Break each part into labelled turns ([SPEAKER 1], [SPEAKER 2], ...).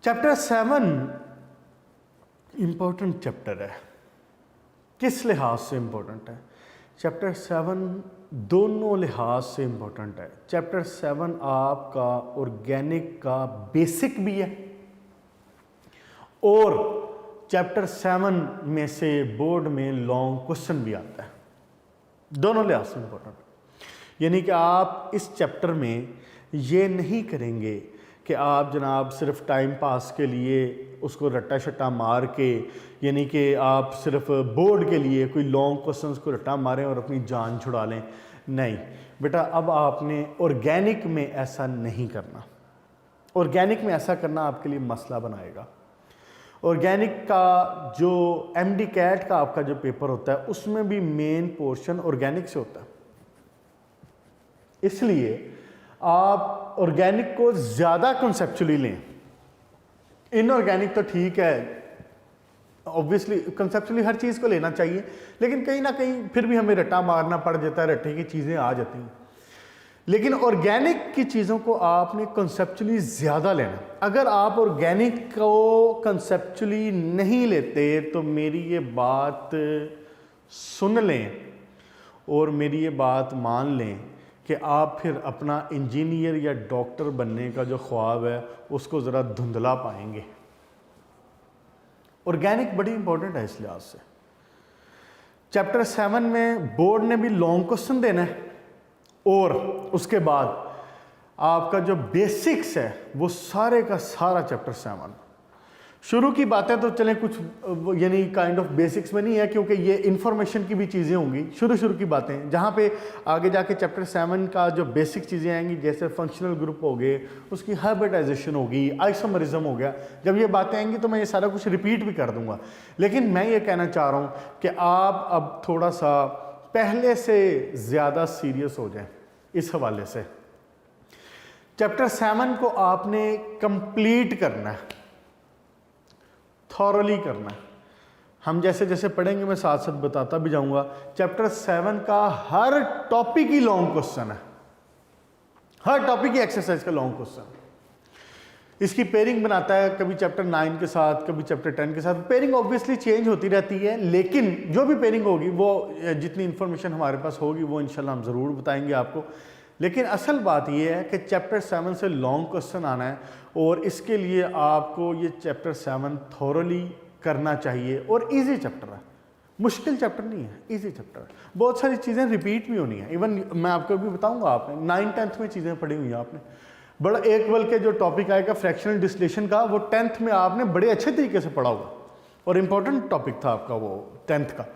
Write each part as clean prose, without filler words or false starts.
[SPEAKER 1] Chapter 7 important chapter है। किस लिहाज से इंपॉर्टेंट है? चैप्टर 7 दोनों लिहाज से इंपॉर्टेंट है। चैप्टर 7 आपका ऑर्गेनिक का बेसिक भी है और चैप्टर 7 में से बोर्ड में लॉन्ग क्वेश्चन भी आता है। दोनों लिहाज से इंपॉर्टेंट है। यानी कि आप इस चैप्टर में ये नहीं करेंगे कि आप जनाब सिर्फ टाइम पास के लिए उसको रट्टा शट्टा मार के, यानी कि आप सिर्फ बोर्ड के लिए कोई लॉन्ग क्वेश्चंस को रट्टा मारें और अपनी जान छुड़ा लें। नहीं बेटा, अब आपने ऑर्गेनिक में ऐसा नहीं करना। ऑर्गेनिक में ऐसा करना आपके लिए मसला बनाएगा। ऑर्गेनिक का जो एमडी कैट का आपका जो पेपर होता है उसमें भी मेन पोर्शन ऑर्गेनिक से होता है। इसलिए आप ऑर्गेनिक को ज़्यादा कंसेप्चुअली लें। इनऑर्गेनिक तो ठीक है, ऑब्वियसली कंसेप्चुअली हर चीज़ को लेना चाहिए, लेकिन कहीं ना कहीं फिर भी हमें रट्टा मारना पड़ जाता है, रट्टे की चीज़ें आ जाती हैं। लेकिन ऑर्गेनिक की चीज़ों को आपने कंसेप्चुअली ज़्यादा लेना। अगर आप ऑर्गेनिक को कंसेप्चुअली नहीं लेते तो मेरी ये बात सुन लें और मेरी ये बात मान लें कि आप फिर अपना इंजीनियर या डॉक्टर बनने का जो ख्वाब है उसको ज़रा धुंधला पाएंगे। ऑर्गेनिक बड़ी इंपॉर्टेंट है इस लिहाज से। चैप्टर 7 में बोर्ड ने भी लॉन्ग क्वेश्चन देना है और उसके बाद आपका जो बेसिक्स है वो सारे का सारा चैप्टर 7। शुरू की बातें तो चलें कुछ यानी काइंड ऑफ बेसिक्स में नहीं है, क्योंकि ये इंफॉर्मेशन की भी चीज़ें होंगी। शुरू की बातें जहाँ पे आगे जाके चैप्टर 7 का जो बेसिक चीज़ें आएंगी, जैसे फंक्शनल ग्रुप हो गए, उसकी हाइब्रिडाइजेशन होगी, आइसोमरिज्म हो गया। जब ये बातें आएंगी तो मैं ये सारा कुछ रिपीट भी कर दूंगा। लेकिन मैं ये कहना चाह रहा हूँ कि आप अब थोड़ा सा पहले से ज़्यादा सीरियस हो जाएं इस हवाले से। चैप्टर 7 को आपने कंप्लीट करना है, थॉरली करना है। हम जैसे जैसे पढ़ेंगे मैं साथ साथ बताता भी जाऊंगा। चैप्टर 7 का हर टॉपिक ही लॉन्ग क्वेश्चन है, हर टॉपिक की एक्सरसाइज का लॉन्ग क्वेश्चन। इसकी पेयरिंग बनाता है, कभी चैप्टर 9 के साथ, कभी चैप्टर 10 के साथ। पेयरिंग ऑब्वियसली चेंज होती रहती है, लेकिन जो भी पेयरिंग होगी वो जितनी इंफॉर्मेशन हमारे पास होगी वो इंशाल्लाह हम ज़रूर बताएंगे आपको। लेकिन असल बात यह है कि चैप्टर 7 से लॉन्ग क्वेश्चन आना है और इसके लिए आपको ये चैप्टर 7 थॉरली करना चाहिए। और इजी चैप्टर है, मुश्किल चैप्टर नहीं है, इजी चैप्टर है। बहुत सारी चीज़ें रिपीट भी होनी है। इवन मैं आपको भी बताऊंगा, आपने 9th-10th में चीज़ें पढ़ी हुई हैं आपने। बड़ा एक बल के जो टॉपिक आएगा फ्रैक्शनल डिस्टिलेशन का, वो 10th में आपने बड़े अच्छे तरीके से पढ़ा होगा और इम्पोर्टेंट टॉपिक था आपका वो 10th का।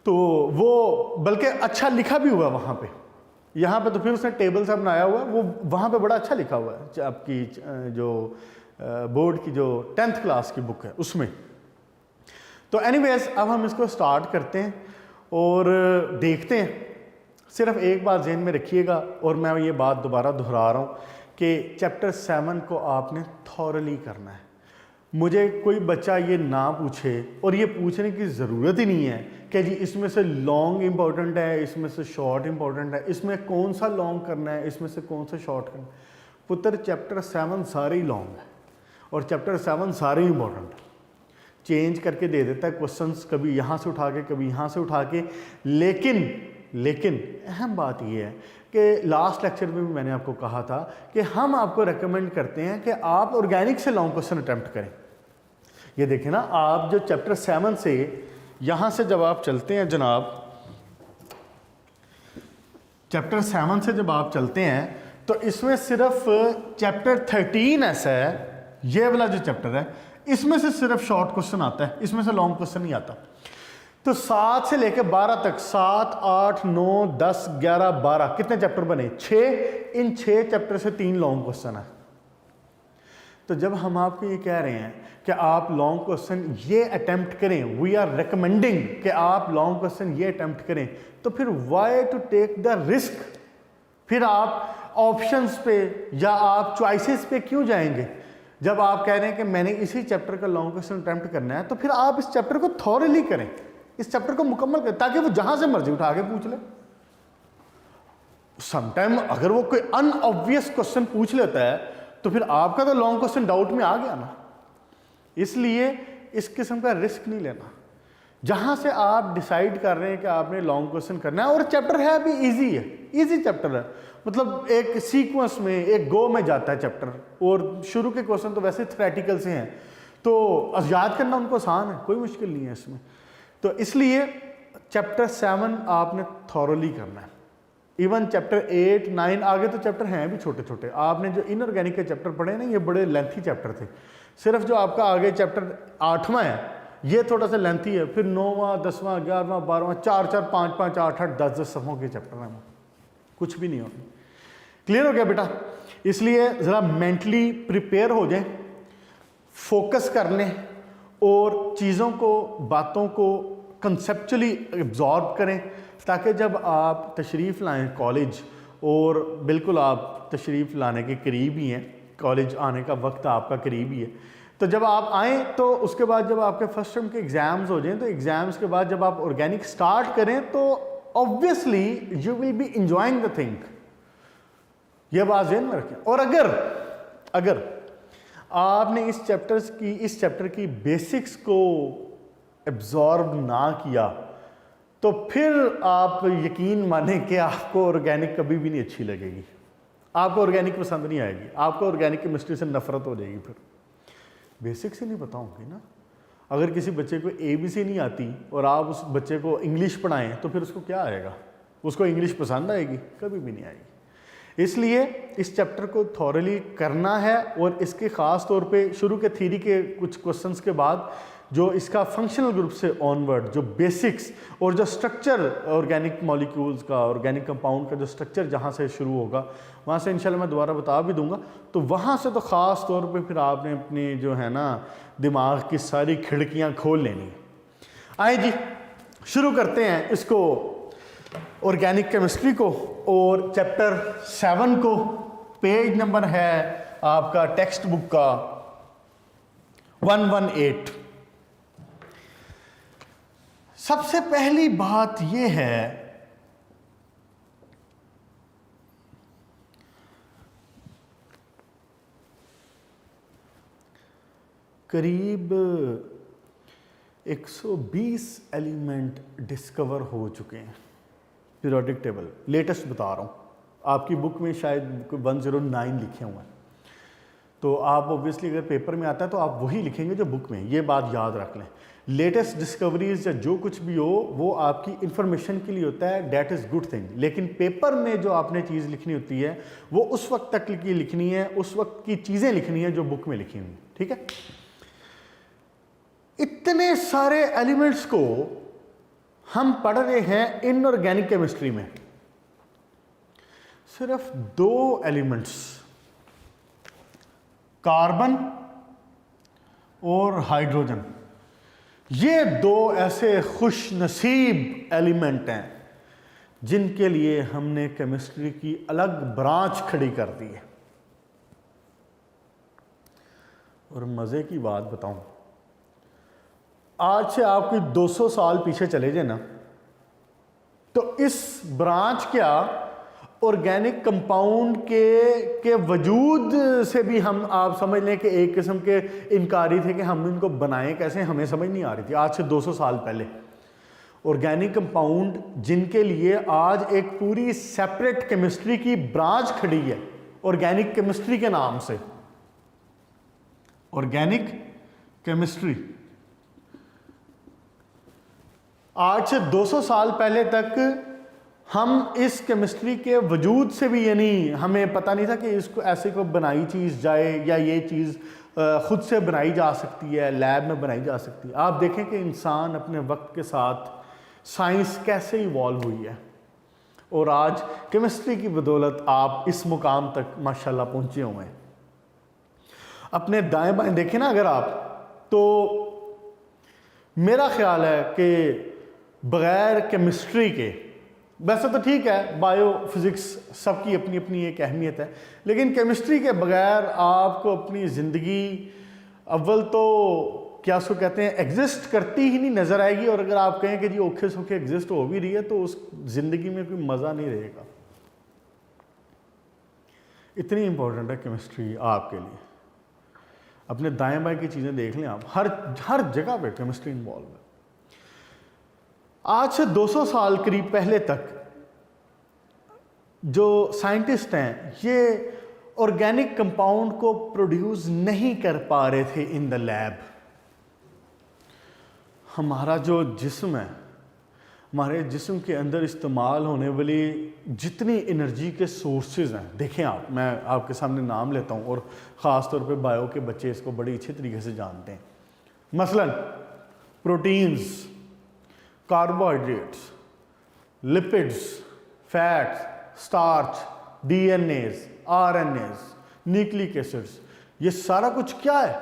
[SPEAKER 1] तो वो बल्कि अच्छा लिखा भी हुआ वहाँ पे। यहाँ पे तो फिर उसने टेबल सा बनाया हुआ है, वो वहाँ पे बड़ा अच्छा लिखा हुआ है आपकी जो बोर्ड की जो 10th क्लास की बुक है उसमें। तो एनीवेज अब हम इसको स्टार्ट करते हैं और देखते हैं। सिर्फ एक बात ज़हन में रखिएगा, और मैं ये बात दोबारा दोहरा रहा हूँ कि चैप्टर 7 को आपने थॉरली करना है। मुझे कोई बच्चा ये ना पूछे, और ये पूछने की ज़रूरत ही नहीं है कि जी इसमें से लॉन्ग इंपॉर्टेंट है, इसमें से शॉर्ट इंपॉर्टेंट है, इसमें कौन सा लॉन्ग करना है, इसमें से कौन सा शॉर्ट करना है। पुत्र चैप्टर 7 सारे ही लॉन्ग है और चैप्टर 7 सारे ही इंपॉर्टेंट है। चेंज करके दे देता है क्वेश्चंस, कभी यहाँ से उठा के कभी यहाँ से उठा के। लेकिन अहम बात यह है कि लास्ट लेक्चर में भी मैंने आपको कहा था कि हम आपको रेकमेंड करते हैं कि आप ऑर्गेनिक से लॉन्ग क्वेश्चन अटैम्प्ट करें। ये देखें ना, आप जो चैप्टर 7 से यहाँ से जब आप चलते हैं जनाब, चैप्टर 7 से जब आप चलते हैं तो इसमें सिर्फ चैप्टर 13 ऐसा है, ये वाला जो चैप्टर है इसमें से सिर्फ शॉर्ट क्वेश्चन आता है, इसमें से लॉन्ग क्वेश्चन नहीं आता। तो 7 से लेकर 12 तक, 7, 8, 9, 10, 11, 12 कितने चैप्टर बने? 6। इन 6 चैप्टर से 3 लॉन्ग क्वेश्चन है। तो जब हम आपको ये कह रहे हैं कि आप लॉन्ग क्वेश्चन ये अटेम्प्ट करें, वी आर रिकमेंडिंग कि आप लॉन्ग क्वेश्चन ये अटेम्प्ट करें, तो फिर why to take the risk? फिर आप ऑप्शंस पे या आप चॉइसेस पे क्यों जाएंगे? जब आप कह रहे हैं कि मैंने इसी चैप्टर का लॉन्ग क्वेश्चन अटेम्प्ट करना है, तो फिर आप इस चैप्टर को थॉरली करें, इस चैप्टर को मुकम्मल करें, ताकि वो जहां से मर्जी उठा के पूछ ले। समटाइम अगर वो कोई अनऑब्वियस क्वेश्चन पूछ लेता है तो फिर आपका तो लॉन्ग क्वेश्चन डाउट में आ गया ना। इसलिए इस किस्म का रिस्क नहीं लेना। जहाँ से आप डिसाइड कर रहे हैं कि आपने लॉन्ग क्वेश्चन करना है, और चैप्टर है भी इजी है, इजी चैप्टर है, मतलब एक सीक्वेंस में एक गो में जाता है चैप्टर, और शुरू के क्वेश्चन तो वैसे थ्योरेटिकल से हैं, तो याद करना उनको आसान है, कोई मुश्किल नहीं है इसमें। तो इसलिए चैप्टर 7 आपने थॉरली करना है। इवन चैप्टर 8, 9 आगे तो चैप्टर हैं भी छोटे छोटे। आपने जो इनऑर्गेनिक के चैप्टर पढ़े ना, ये बड़े लेंथी चैप्टर थे। सिर्फ जो आपका आगे चैप्टर 8वां है ये थोड़ा सा लेंथी है, फिर 9वां, 10वां, 11वां, 12वां, 4, 4, 5, 5, 8, 8, 10, 10 सफ़ों के चैप्टर हैं, कुछ भी नहीं होने। क्लियर हो गया बेटा? इसलिए ज़रा मेंटली प्रिपेयर हो जाए, फोकस कर लें और चीज़ों को, बातों को कंसेप्चुअली एब्जॉर्ब करें, ताकि जब आप तशरीफ़ लाएं कॉलेज, और बिल्कुल आप तशरीफ़ लाने के करीब ही हैं, कॉलेज आने का वक्त आपका करीब ही है, तो जब आप आएँ तो उसके बाद जब आपके फर्स्ट टर्म के एग्ज़ाम्स हो जाएं, तो एग्ज़ाम्स के बाद जब आप ऑर्गेनिक स्टार्ट करें तो obviously you will be enjoying the thing. ये बात ज़हन में रखें। और अगर आपने इस चैप्टर की बेसिक्स को एब्जॉर्ब ना किया, तो फिर आप यकीन माने कि आपको ऑर्गेनिक कभी भी नहीं अच्छी लगेगी, आपको ऑर्गेनिक पसंद नहीं आएगी, आपको ऑर्गेनिक केमिस्ट्री से नफरत हो जाएगी। फिर बेसिक्स ही नहीं पता होंगे ना। अगर किसी बच्चे को ABC नहीं आती और आप उस बच्चे को इंग्लिश पढ़ाएं, तो फिर उसको क्या आएगा? उसको इंग्लिश पसंद आएगी? कभी भी नहीं आएगी। इसलिए इस चैप्टर को थॉरली करना है, और इसके ख़ास तौर पे शुरू के थ्योरी के कुछ क्वेश्चंस के बाद जो इसका फंक्शनल ग्रुप से ऑनवर्ड जो बेसिक्स और जो स्ट्रक्चर ऑर्गेनिक मॉलिक्यूल्स का, ऑर्गेनिक कंपाउंड का जो स्ट्रक्चर जहाँ से शुरू होगा, वहाँ से इंशाल्लाह मैं दोबारा बता भी दूंगा। तो वहाँ से तो ख़ास तौर पे फिर आपने अपनी जो है ना दिमाग की सारी खिड़कियाँ खोल लेनी। आए जी, शुरू करते हैं इसको, ऑर्गेनिक केमिस्ट्री को, और चैप्टर 7 को। पेज नंबर है आपका टेक्स्ट बुक का 118। सबसे पहली बात यह है करीब 120 एलिमेंट डिस्कवर हो चुके हैं पीरियोडिक टेबल, लेटेस्ट बता रहा हूँ। आपकी बुक में शायद 109 लिखे हुए हैं, तो आप ऑब्वियसली अगर पेपर में आता है तो आप वही लिखेंगे जो बुक में। ये बात याद रख लें, लेटेस्ट डिस्कवरीज या जो कुछ भी हो वो आपकी इंफॉर्मेशन के लिए होता है, डेट इज़ गुड थिंग। लेकिन पेपर में जो आपने चीज़ लिखनी होती है वो उस वक्त तक की लिखनी है, उस वक्त की चीज़ें लिखनी है जो बुक में लिखी हुई, ठीक है। इतने सारे एलिमेंट्स को हम पढ़ रहे हैं इनऑर्गेनिक केमिस्ट्री में, सिर्फ 2 एलिमेंट्स, कार्बन और हाइड्रोजन, ये 2 ऐसे खुश नसीब एलिमेंट हैं जिनके लिए हमने केमिस्ट्री की अलग ब्रांच खड़ी कर दी है। और मज़े की बात बताऊं, आज से आपकी 200 साल पीछे चले जाए ना, तो इस ब्रांच क्या ऑर्गेनिक कंपाउंड के वजूद से भी हम, आप समझ लें कि एक किस्म के इनकारी थे कि हम इनको बनाएं कैसे, हमें समझ नहीं आ रही थी। आज से 200 साल पहले ऑर्गेनिक कंपाउंड जिनके लिए आज एक पूरी सेपरेट केमिस्ट्री की ब्रांच खड़ी है ऑर्गेनिक केमिस्ट्री के नाम से, ऑर्गेनिक केमिस्ट्री। आज से 200 साल पहले तक हम इस केमिस्ट्री के वजूद से भी, यानी हमें पता नहीं था कि इसको ऐसे को बनाई चीज़ जाए या ये चीज़ खुद से बनाई जा सकती है, लैब में बनाई जा सकती है। आप देखें कि इंसान अपने वक्त के साथ साइंस कैसे इवॉल्व हुई है, और आज केमिस्ट्री की बदौलत आप इस मुकाम तक माशाल्लाह पहुँचे हुए हैं। अपने दाएं बाएं देखें ना अगर आप, तो मेरा ख्याल है कि बग़ैर केमिस्ट्री के, वैसे तो ठीक है बायो फिज़िक्स सबकी अपनी अपनी एक अहमियत है, लेकिन केमिस्ट्री के बग़ैर आपको अपनी ज़िंदगी अव्वल तो क्या उसको कहते हैं एग्जिस्ट करती ही नहीं नज़र आएगी, और अगर आप कहें कि जी औखे सौखे एग्जिस्ट हो भी रही है तो उस ज़िंदगी में कोई मज़ा नहीं रहेगा। इतनी इम्पोर्टेंट है केमिस्ट्री आपके लिए। अपने दाएं बाएं की चीज़ें देख लें आप, हर जगह पे केमिस्ट्री इन्वॉल्व है। आज से 200 साल करीब पहले तक जो साइंटिस्ट हैं ये ऑर्गेनिक कंपाउंड को प्रोड्यूस नहीं कर पा रहे थे इन द लैब। हमारा जो जिस्म है, हमारे जिस्म के अंदर इस्तेमाल होने वाली जितनी एनर्जी के सोर्सेज हैं, देखें आप, मैं आपके सामने नाम लेता हूँ और ख़ास तौर पे बायो के बच्चे इसको बड़ी अच्छे तरीके से जानते हैं। मसलन proteins, carbohydrates, lipids, fats, starch, DNAs, RNase, nucleic acids, ये सारा कुछ क्या है?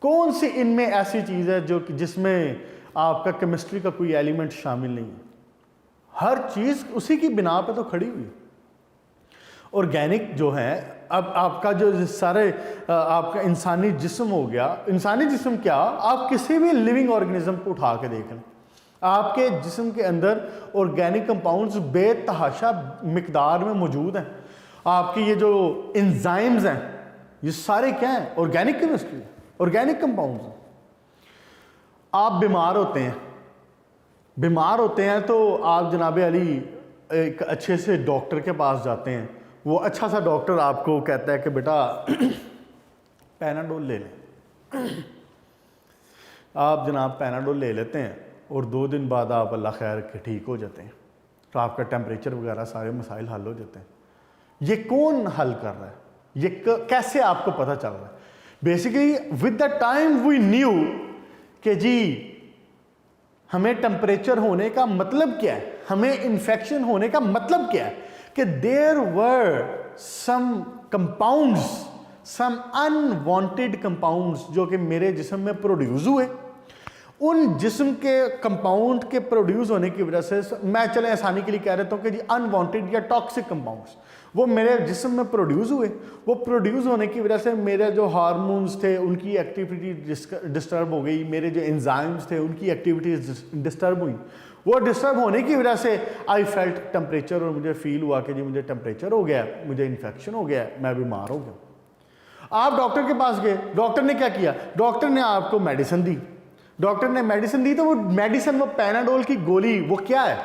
[SPEAKER 1] कौन सी इनमें ऐसी चीज़ है जो जिसमें आपका केमिस्ट्री का कोई एलिमेंट शामिल नहीं है? हर चीज़ उसी की बिना पे तो खड़ी हुई। ऑर्गेनिक जो है, अब आपका जो सारे आपका इंसानी जिस्म हो गया, इंसानी जिस्म क्या, आप किसी भी लिविंग ऑर्गेनिज्म को उठा के देख लें, आपके जिस्म के अंदर ऑर्गेनिक कंपाउंड्स बेतहाशा मिकदार में मौजूद हैं। आपकी ये जो एंजाइम्स हैं ये सारे क्या हैं? ऑर्गेनिक केमिस्ट्री, ऑर्गेनिक कंपाउंड्स हैं। आप बीमार होते हैं तो आप जनाब अली एक अच्छे से डॉक्टर के पास जाते हैं, वो अच्छा सा डॉक्टर आपको कहता है कि बेटा पैनाडोल ले लें। आप जनाब पैनाडोल ले लेते हैं और 2 दिन बाद आप अल्लाह खैर के ठीक हो जाते हैं, तो आपका टेम्परेचर वगैरह सारे मसाइल हल हो जाते हैं। ये कौन हल कर रहा है? ये कैसे आपको पता चल रहा है? Basically with the time we knew कि जी हमें टेम्परेचर होने का मतलब क्या है, हमें इन्फेक्शन होने का मतलब क्या है, कि there were some compounds, some unwanted compounds जो कि मेरे जिस्म में प्रोड्यूस हुए। उन जिस्म के कंपाउंड के प्रोड्यूस होने की वजह से, मैं चले आसानी के लिए कह रहा हूँ कि जी अनवांटेड या टॉक्सिक कंपाउंड्स वो मेरे जिस्म में प्रोड्यूस हुए। वो प्रोड्यूस होने की वजह से मेरे जो हार्मोन्स थे उनकी एक्टिविटी डिस्टर्ब हो गई, मेरे जो एंजाइम्स थे उनकी एक्टिविटीज डिस्टर्ब हुई। वो डिस्टर्ब होने की वजह से आई फेल्ट टेम्परेचर, और मुझे फील हुआ कि जी मुझे टेम्परेचर हो गया, मुझे इन्फेक्शन हो गया, मैं बीमार हो गया। आप डॉक्टर के पास गए, डॉक्टर ने क्या किया? डॉक्टर ने आपको मेडिसिन दी। डॉक्टर ने मेडिसिन दी तो वो मेडिसिन, वो पैनाडोल की गोली, वो क्या है?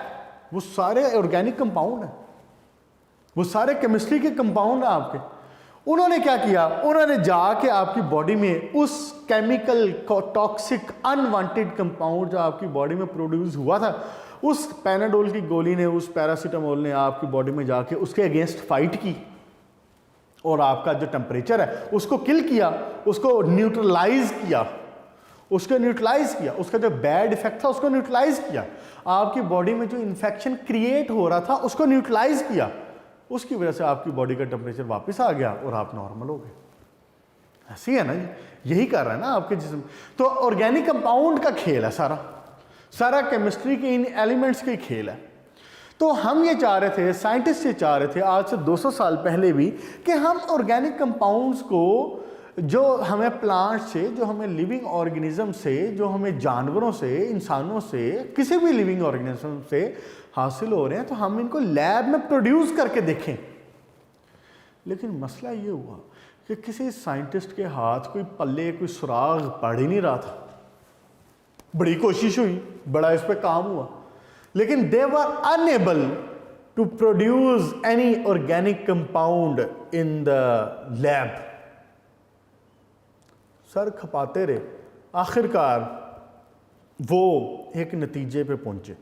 [SPEAKER 1] वो सारे ऑर्गेनिक कंपाउंड हैं, वो सारे केमिस्ट्री के कंपाउंड हैं आपके। उन्होंने क्या किया? उन्होंने जाके आपकी बॉडी में उस केमिकल टॉक्सिक अनवांटेड कंपाउंड जो आपकी बॉडी में प्रोड्यूस हुआ था, उस पैनाडोल की गोली ने, उस पैरासीटामोल ने आपकी बॉडी में जाके उसके अगेंस्ट फाइट की और आपका जो टेम्परेचर है उसको किल किया, उसको न्यूट्रलाइज किया, उसका जो बैड इफेक्ट था उसको न्यूट्रलाइज किया। आपकी बॉडी में जो इन्फेक्शन क्रिएट हो रहा था उसको न्यूट्रलाइज किया, उसकी वजह से आपकी बॉडी का टेम्परेचर वापस आ गया और आप नॉर्मल हो गए। ऐसी है ना, यही कर रहा है ना आपके जिस्म। तो ऑर्गेनिक कंपाउंड का खेल है सारा केमिस्ट्री के इन एलिमेंट्स के खेल है। तो हम ये चाह रहे थे, साइंटिस्ट ये चाह रहे थे आज से 200 साल पहले भी, कि हम ऑर्गेनिक कंपाउंड्स को जो हमें प्लांट से, जो हमें लिविंग ऑर्गेनिज्म से, जो हमें जानवरों से, इंसानों से, किसी भी लिविंग ऑर्गेनिज्म से हासिल हो रहे हैं, तो हम इनको लैब में प्रोड्यूस करके देखें। लेकिन मसला ये हुआ कि किसी साइंटिस्ट के हाथ कोई पल्ले, कोई सुराग पड़ ही नहीं रहा था। बड़ी कोशिश हुई, बड़ा इस पे काम हुआ, लेकिन they were unable to produce any organic compound in the lab. Sir खपाते रहे, आखिरकार वो एक नतीजे पे पहुंचे।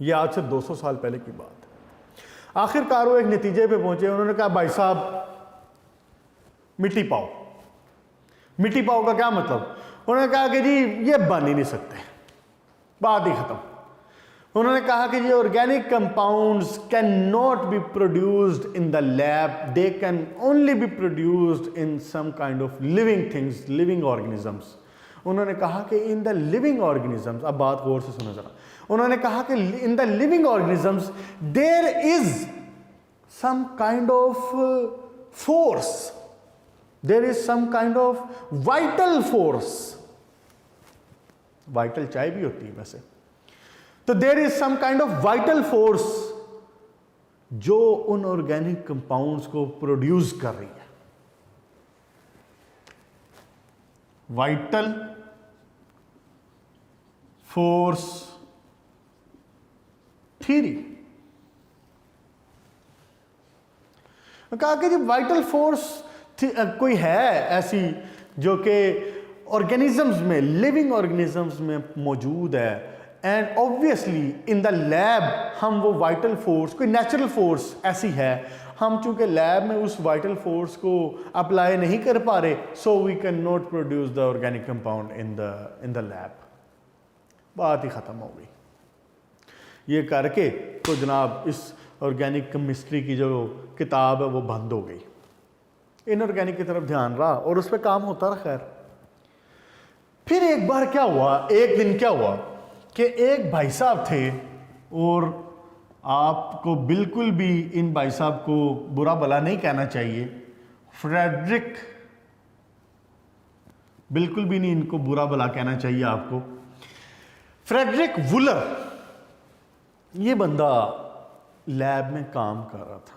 [SPEAKER 1] ये आज से 200 साल पहले की बात है। आखिरकार वो एक नतीजे पे पहुंचे। उन्होंने कहा भाई साहब मिट्टी पाओ। मिट्टी पाओ का क्या मतलब? उन्होंने कहा कि जी ये बन ही नहीं सकते, बात ही खत्म। उन्होंने कहा कि ये organic compounds can not be produced in the lab, they can only be produced in some kind of living things, living organisms. उन्होंने कहा कि इन द लिविंग ऑर्गेनिजम्स, अब बात गौर से सुनो जरा, उन्होंने कहा कि in the living organisms there is some kind of force, there is some kind of vital force. Vital चाय भी होती है वैसे, तो there is some kind of vital force जो उन ऑर्गेनिक कंपाउंड्स को प्रोड्यूस कर रही है। Vital force theory. कहा कि जी वाइटल फोर्स कोई है ऐसी जो कि ऑर्गेनिजम्स में, लिविंग ऑर्गेनिजम्स में मौजूद है, and obviously in the lab हम वो वाइटल फोर्स, कोई नेचुरल फोर्स ऐसी है, हम चूंकि लैब में उस वाइटल फोर्स को अप्लाई नहीं कर पा रहे, so we can not produce the organic compound in the lab. बात ही ख़त्म हो गई। ये करके तो जनाब इस ऑर्गेनिक केमिस्ट्री की जो किताब है वो बंद हो गई। इनऑर्गेनिक की तरफ ध्यान रहा और उस पर काम होता रहा। खैर फिर एक बार क्या हुआ, एक दिन क्या हुआ कि एक भाई साहब थे, और आपको बिल्कुल भी इन भाई साहब को बुरा भला नहीं कहना चाहिए, फ्रेडरिक, बिल्कुल भी नहीं इनको बुरा भला कहना चाहिए आपको। फ्रेडरिक वुलर, ये बंदा लैब में काम कर रहा था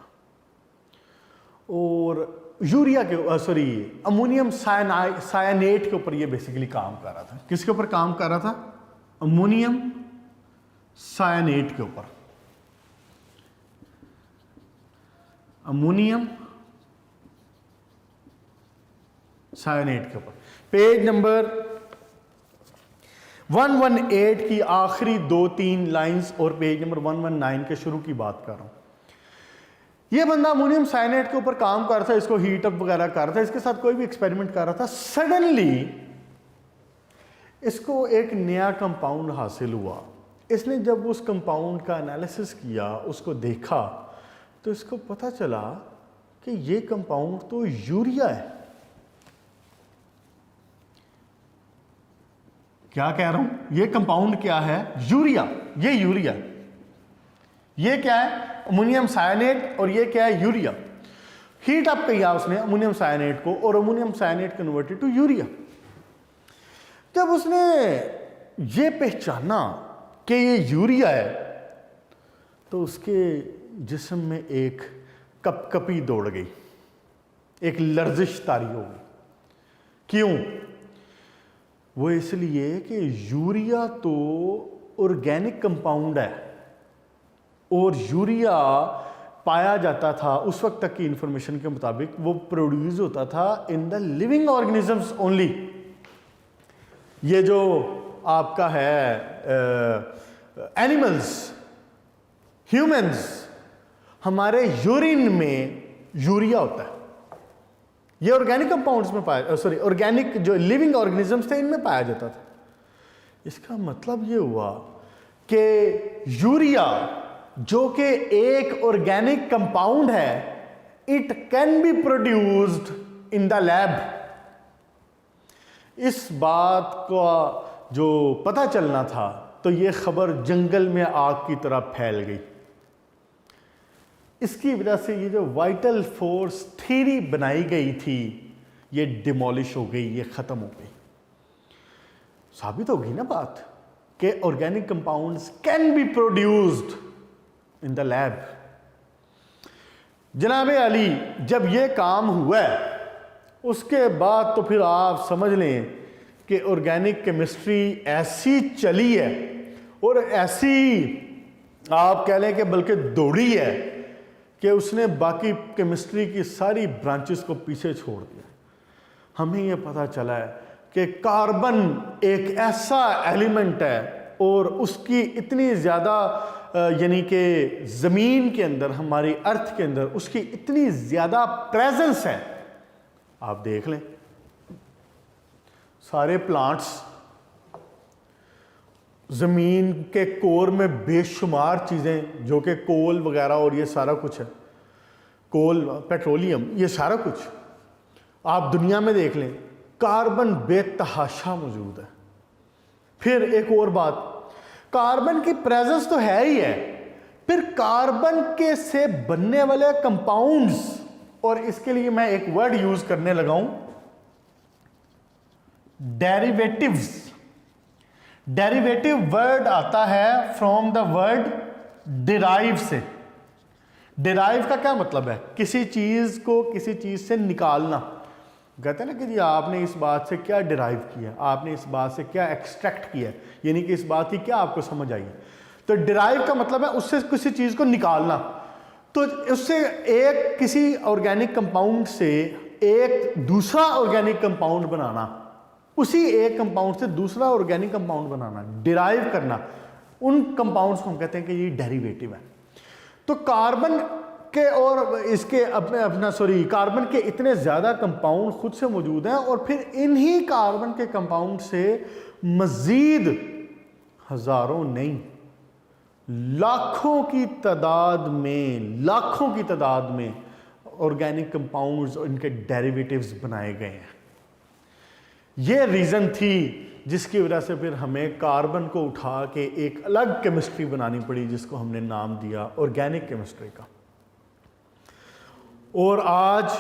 [SPEAKER 1] और यूरिया के अमोनियम सायनेट के ऊपर ये बेसिकली काम कर रहा था। किसके ऊपर काम कर रहा था? अमोनियम सायनेट के ऊपर। अमोनियम सायनेट के ऊपर। पेज नंबर 118 की आखिरी 2-3 लाइंस और पेज नंबर 119 के शुरू की बात कर रहा हूं। ये बंदा अमोनियम साइनेट के ऊपर काम कर रहा था, इसको हीट अप वगैरह कर रहा था, इसके साथ कोई भी एक्सपेरिमेंट कर रहा था। सडनली इसको एक नया कंपाउंड हासिल हुआ। इसने जब उस कंपाउंड का एनालिसिस किया, उसको देखा, तो इसको पता चला कि ये कंपाउंड तो यूरिया है। क्या कह रहा हूं? ये कंपाउंड क्या है? यूरिया। ये यूरिया, ये क्या है? अमोनियम सायनेट, और ये क्या है? यूरिया। हीट अप किया उसने अमोनियम सायनेट को, और ammonium cyanate converted to urea. जब उसने ये पहचाना कि ये यूरिया है, तो उसके जिस्म में एक कपकपी दौड़ गई, एक लर्जिश तारी हो गई। क्यों? वो इसलिए कि यूरिया तो ऑर्गेनिक कंपाउंड है, और यूरिया पाया जाता था उस वक्त तक की इंफॉर्मेशन के मुताबिक, वो प्रोड्यूस होता था इन द लिविंग ऑर्गेनिजम्स ओनली। ये जो आपका है एनिमल्स, ह्यूमंस, हमारे यूरिन में यूरिया होता है। ये ऑर्गेनिक कंपाउंड्स में पाया, ऑर्गेनिक जो लिविंग ऑर्गेनिजम्स थे इनमें पाया जाता था। इसका मतलब ये हुआ कि यूरिया जो कि एक ऑर्गेनिक कंपाउंड है, it can be produced in the lab. इस बात का जो पता चलना था, तो ये खबर जंगल में आग की तरह फैल गई। इसकी वजह से ये जो वाइटल फोर्स थ्योरी बनाई गई थी, ये डिमोलिश हो गई, ये खत्म हो गई। साबित होगी ना बात कि organic compounds can be produced in the lab. जनाब अली, जब ये काम हुआ है, उसके बाद तो फिर आप समझ लें कि ऑर्गेनिक केमिस्ट्री ऐसी चली है, और ऐसी आप कह लें कि बल्कि दौड़ी है, कि उसने बाकी केमिस्ट्री की सारी ब्रांचेस को पीछे छोड़ दिया। हमें यह पता चला है कि कार्बन एक ऐसा एलिमेंट है, और उसकी इतनी ज़्यादा यानी कि ज़मीन के अंदर, हमारी अर्थ के अंदर उसकी इतनी ज़्यादा प्रेजेंस है। आप देख लें सारे प्लांट्स, ज़मीन के कोर में बेशुमार चीज़ें जो कि कोल वगैरह और ये सारा कुछ है, कोल, पेट्रोलियम, ये सारा कुछ आप दुनिया में देख लें, कार्बन बेतहाशा मौजूद है। फिर एक और बात, कार्बन की प्रेजेंस तो है ही है, फिर कार्बन के से बनने वाले कंपाउंड्स, और इसके लिए मैं एक वर्ड यूज करने लगा हूं, डेरिवेटिव्स। डेरिवेटिव वर्ड आता है फ्रॉम द वर्ड डिराइव से। डिराइव का क्या मतलब है? किसी चीज को किसी चीज से निकालना। कहते हैं ना कि जी आपने इस बात से क्या डिराइव किया, आपने इस बात से क्या एक्सट्रैक्ट किया, यानी कि इस बात की क्या आपको समझ आई है। तो डिराइव का मतलब है उससे किसी चीज़ को निकालना। तो उससे एक किसी ऑर्गेनिक कंपाउंड से एक दूसरा ऑर्गेनिक कंपाउंड बनाना, उसी एक कंपाउंड से दूसरा ऑर्गेनिक कंपाउंड बनाना, डिराइव करना, उन कंपाउंड्स को हम कहते हैं कि ये डेरिवेटिव है। तो कार्बन के और इसके कार्बन के इतने ज़्यादा कंपाउंड खुद से मौजूद हैं, और फिर इन्हीं कार्बन के कंपाउंड से मज़ीद हज़ारों नहीं लाखों की तादाद में ऑर्गेनिक कंपाउंड्स और इनके डेरिवेटिव्स बनाए गए हैं। ये रीज़न थी जिसकी वजह से फिर हमें कार्बन को उठा के एक अलग केमिस्ट्री बनानी पड़ी, जिसको हमने नाम दिया ऑर्गेनिक केमिस्ट्री का। और आज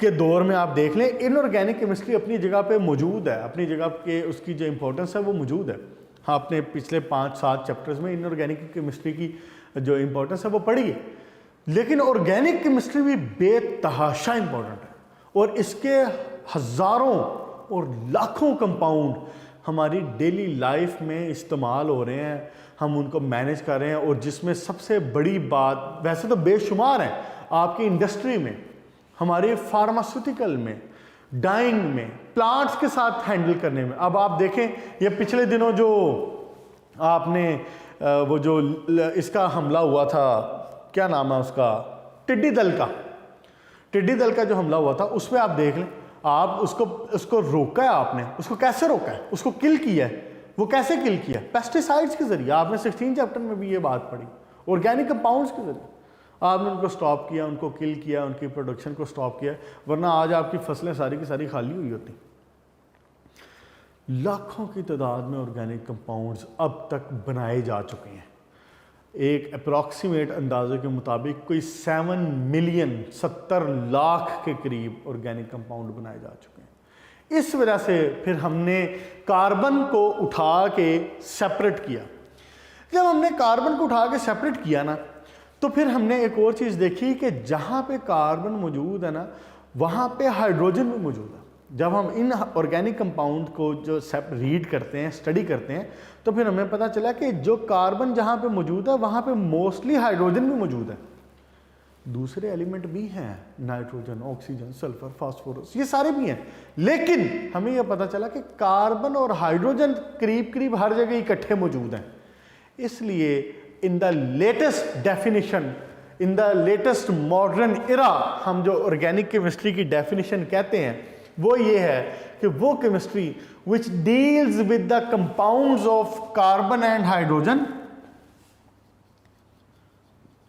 [SPEAKER 1] के दौर में आप देख लें, इनऑर्गेनिक केमिस्ट्री अपनी जगह पे मौजूद है, अपनी जगह के उसकी जो इंपॉर्टेंस है वो मौजूद है। आपने पिछले 5-7 चैप्टर्स में इनऑर्गेनिक केमिस्ट्री की जो इंपॉर्टेंस है वो पढ़ी है, लेकिन ऑर्गेनिक केमिस्ट्री भी बेतहाशा इंपॉर्टेंट है, और इसके हज़ारों और लाखों कंपाउंड हमारी डेली लाइफ में इस्तेमाल हो रहे हैं, हम उनको मैनेज कर रहे हैं। और जिसमें सबसे बड़ी बात, वैसे तो बेशुमार हैं आपकी इंडस्ट्री में, हमारे फार्मास्यूटिकल में, डाइंग में, प्लांट्स के साथ हैंडल करने में। अब आप देखें ये पिछले दिनों जो आपने वो जो इसका हमला हुआ था, क्या नाम है उसका, टिड्डी दल का जो हमला हुआ था, उसमें आप देख लें, आप उसको रोका है आपने, उसको कैसे रोका है, उसको किल किया है, वो कैसे किल किया, पेस्टिसाइड्स के जरिए। आपने 16 चैप्टर में भी ये बात पढ़ी, ऑर्गेनिक कंपाउंड्स के जरिए आपने उनको स्टॉप किया, उनको किल किया, उनकी प्रोडक्शन को स्टॉप किया, वरना आज आपकी फसलें सारी की सारी खाली हुई होती। लाखों की तादाद में ऑर्गेनिक कंपाउंड्स अब तक बनाए जा चुके हैं। एक अप्रॉक्सीमेट अंदाजे के मुताबिक कोई 7 मिलियन 70 लाख के करीब ऑर्गेनिक कंपाउंड बनाए जा चुके हैं। इस वजह से फिर हमने कार्बन को उठा के सेपरेट किया। जब हमने कार्बन को उठा के सेपरेट किया ना, तो फिर हमने एक और चीज़ देखी कि जहाँ पे कार्बन मौजूद है ना, वहाँ पे हाइड्रोजन भी मौजूद है। जब हम इन ऑर्गेनिक कंपाउंड को जो रीड करते हैं, स्टडी करते हैं, तो फिर हमें पता चला कि जो कार्बन जहाँ पे मौजूद है वहाँ पे मोस्टली हाइड्रोजन भी मौजूद है। दूसरे एलिमेंट भी हैं, नाइट्रोजन, ऑक्सीजन, सल्फर, फास्फोरस, ये सारे भी हैं, लेकिन हमें यह पता चला कि कार्बन और हाइड्रोजन करीब करीब हर जगह इकट्ठे मौजूद हैं। इसलिए in the latest definition, in the latest modern era, हम जो ऑर्गेनिक केमिस्ट्री की डेफिनेशन कहते हैं वो ये है कि वो chemistry which deals with the compounds of carbon and hydrogen,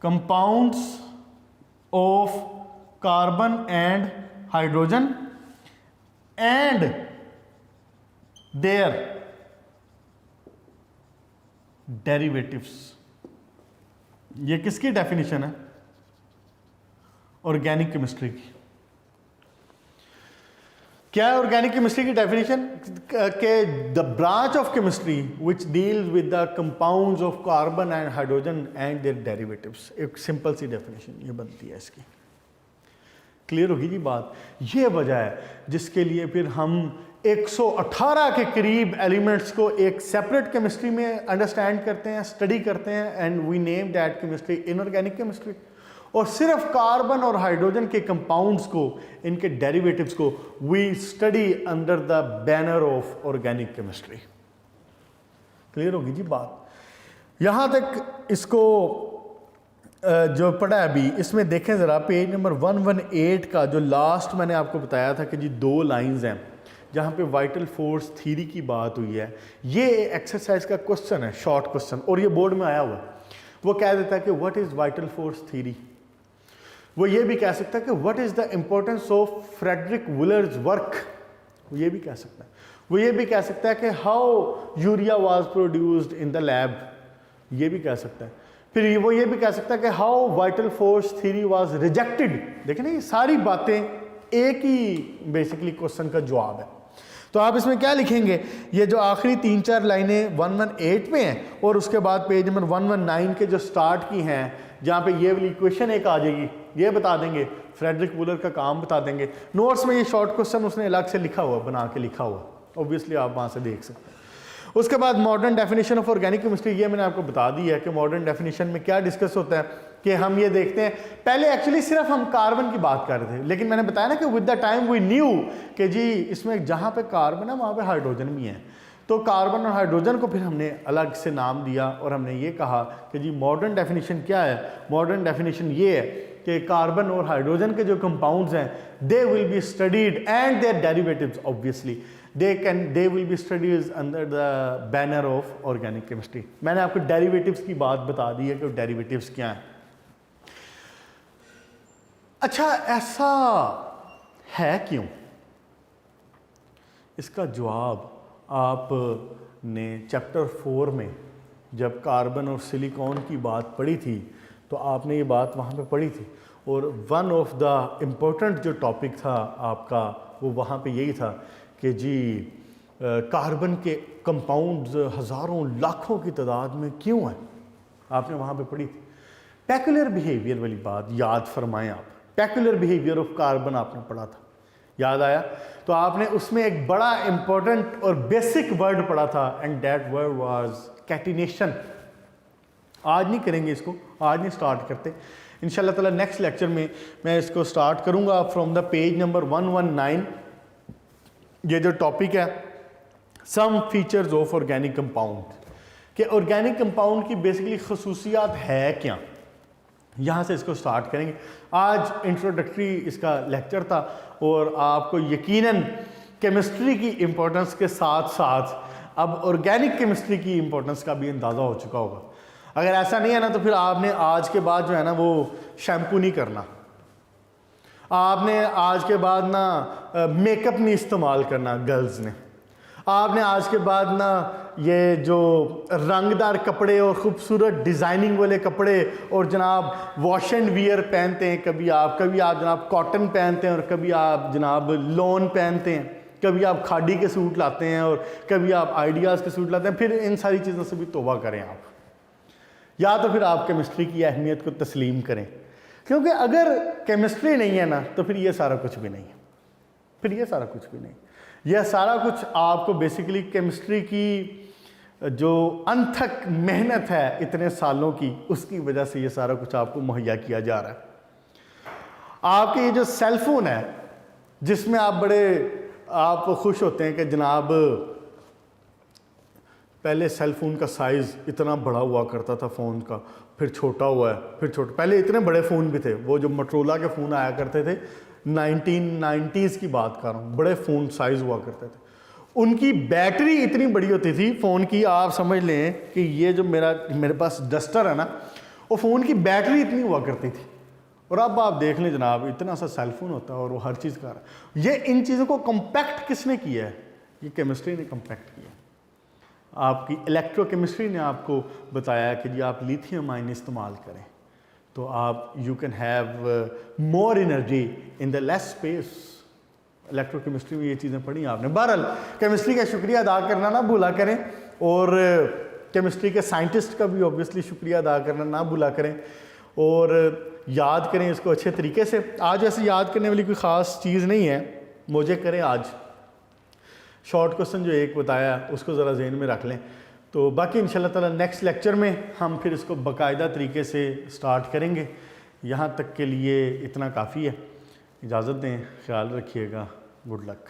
[SPEAKER 1] compounds of carbon and hydrogen and their derivatives. ये किसकी डेफिनेशन है? ऑर्गेनिक केमिस्ट्री की। क्या है ऑर्गेनिक केमिस्ट्री की डेफिनेशन? के the branch of chemistry which deals with the compounds of carbon and hydrogen and their derivatives. एक simple सी डेफिनेशन ये बनती है इसकी। क्लियर होगी जी बात? ये वजह है जिसके लिए फिर हम 118 के करीब एलिमेंट्स को एक सेपरेट केमिस्ट्री में अंडरस्टैंड करते हैं, स्टडी करते हैं, and we name that chemistry inorganic chemistry. और सिर्फ कार्बन और हाइड्रोजन के कंपाउंड्स को, इनके डेरिवेटिव्स को we study under the banner of organic chemistry. Clear होगी जी बात? यहां तक इसको जो पढ़ा है अभी, इसमें देखें ज़रा पेज नंबर 118 का जो लास्ट मैंने आपको बताया था कि जी 2 लाइंस हैं जहाँ पे वाइटल फोर्स थ्योरी की बात हुई है। ये एक्सरसाइज का क्वेश्चन है, शॉर्ट क्वेश्चन, और ये बोर्ड में आया हुआ है। वो कह देता है कि what is vital force theory. वो ये भी कह सकता है कि what is the importance of Friedrich Wohler's work. वो ये भी कह सकता है। वो ये भी कह सकता है कि how urea was produced in the lab. ये भी कह सकता है। फिर वो ये भी कह सकता है कि how vital force theory was rejected. देखें ना, ये सारी बातें एक ही बेसिकली क्वेश्चन का जवाब है। तो आप इसमें क्या लिखेंगे? ये जो आखिरी 3-4 लाइनें 118 में हैं और उसके बाद पेज नंबर 119 के जो स्टार्ट की हैं जहाँ पे ये वाली इक्वेशन एक आ जाएगी, ये बता देंगे, फ्रेडरिक वूलर का काम बता देंगे। नोट्स में ये शॉर्ट क्वेश्चन उसने अलग से लिखा हुआ, बना के लिखा हुआ, ऑब्वियसली आप वहाँ से देख सकते हैं। उसके बाद modern definition of organic chemistry, ये मैंने आपको बता दी है कि मॉडर्न डेफिनेशन में क्या डिस्कस होता है, कि हम ये देखते हैं, पहले एक्चुअली सिर्फ हम कार्बन की बात कर रहे थे, लेकिन मैंने बताया ना कि with the time we knew कि जी इसमें जहाँ पे कार्बन है वहाँ पे हाइड्रोजन भी है, तो कार्बन और हाइड्रोजन को फिर हमने अलग से नाम दिया और हमने ये कहा कि जी मॉडर्न डेफिनेशन क्या है। मॉडर्न डेफिनेशन ये है कि कार्बन और हाइड्रोजन के जो कंपाउंड्स हैं they will be studied and their derivatives obviously they will be studied under the banner of organic chemistry। मैंने आपको डेरिवेटिव्स की बात बता दी है कि डेरिवेटिव्स क्या हैं। अच्छा, ऐसा है क्यों? इसका जवाब आपने चैप्टर 4 में जब कार्बन और सिलिकॉन की बात पढ़ी थी तो आपने ये बात वहाँ पे पढ़ी थी, और वन ऑफ द इम्पोर्टेंट जो टॉपिक था आपका वो वहाँ पे यही था कि जी कार्बन के कंपाउंड्स हज़ारों लाखों की तादाद में क्यों हैं, आपने वहाँ पे पढ़ी थी। पेक्युलर बिहेवियर वाली बात याद फरमाएं आप, पेक्युलर बिहेवियर ऑफ कार्बन आपने पढ़ा था, याद आया? तो आपने उसमें एक बड़ा इंपॉर्टेंट और बेसिक वर्ड पढ़ा था and that word was catenation. आज नहीं करेंगे इसको, आज नहीं स्टार्ट करते, इंशाल्लाह ताला नेक्स्ट लेक्चर में मैं इसको स्टार्ट करूँगा फ्रॉम द पेज नंबर 119। ये जो टॉपिक है some features of organic compound, कि ऑर्गेनिक कंपाउंड की बेसिकली खसूसियात है क्या, यहाँ से इसको स्टार्ट करेंगे। आज इंट्रोडक्टरी इसका लेक्चर था और आपको यकीनन केमिस्ट्री की इम्पोर्टेंस के साथ साथ अब ऑर्गेनिक केमिस्ट्री की इम्पोर्टेंस का भी अंदाज़ा हो चुका होगा। अगर ऐसा नहीं है ना तो फिर आपने आज के बाद जो है ना वो शैम्पू नहीं करना, आपने आज के बाद ना मेकअप नहीं इस्तेमाल करना गर्ल्स ने, आपने आज के बाद ना ये जो रंगदार कपड़े और ख़ूबसूरत डिज़ाइनिंग वाले कपड़े और जनाब वॉश एंड वियर पहनते हैं, कभी आप जनाब कॉटन पहनते हैं और कभी आप जनाब लॉन पहनते हैं, कभी आप खादी के सूट लाते हैं और कभी आप आइडियाज़ के सूट लाते हैं, फिर इन सारी चीज़ों से भी तौबा करें आप, या तो फिर आप केमिस्ट्री की अहमियत को तस्लीम करें, क्योंकि अगर केमिस्ट्री नहीं है ना तो फिर ये सारा कुछ भी नहीं है, फिर ये सारा कुछ भी नहीं। यह सारा कुछ आपको बेसिकली केमिस्ट्री की जो अनथक मेहनत है इतने सालों की, उसकी वजह से ये सारा कुछ आपको मुहैया किया जा रहा है। आपके ये जो सेलफोन है जिसमें आप खुश होते हैं कि जनाब पहले सेलफोन का साइज़ इतना बड़ा हुआ करता था फ़ोन का, फिर छोटा हुआ है, फिर छोटा, पहले इतने बड़े फ़ोन भी थे, वो जो मोटरोला के फ़ोन आया करते थे 1990s की बात कर रहा हूँ, बड़े फ़ोन साइज़ हुआ करते थे, उनकी बैटरी इतनी बड़ी होती थी फ़ोन की, आप समझ लें कि ये जो मेरे पास डस्टर है ना, वो फ़ोन की बैटरी इतनी हुआ करती थी, और अब आप देख लें जनाब इतना सा सेलफोन होता है और वो हर चीज़ कर रहा है। ये इन चीज़ों को कम्पैक्ट किसने किया है? ये केमिस्ट्री ने कम्पैक्ट किया। आपकी इलेक्ट्रोकेमिस्ट्री ने आपको बताया कि जी आप लिथियम आयन इस्तेमाल करें तो आप you can have more energy in the less space. Electrochemistry में ये चीज़ें पढ़ी आपने। बहरहाल केमिस्ट्री का शुक्रिया अदा करना ना भूला करें, और केमिस्ट्री के साइंटिस्ट का भी ऑब्वियसली शुक्रिया अदा करना ना भूला करें, और याद करें इसको अच्छे तरीके से। आज ऐसे याद करने वाली कोई ख़ास चीज़ नहीं है, मुझे करें आज शॉर्ट क्वेश्चन जो एक बताया उसको ज़रा जहन में रख लें, तो बाकी इंशाल्लाह ताला नेक्स्ट लेक्चर में हम फिर इसको बाकायदा तरीके से स्टार्ट करेंगे। यहाँ तक के लिए इतना काफ़ी है, इजाज़त दें, ख्याल रखिएगा, गुड लक।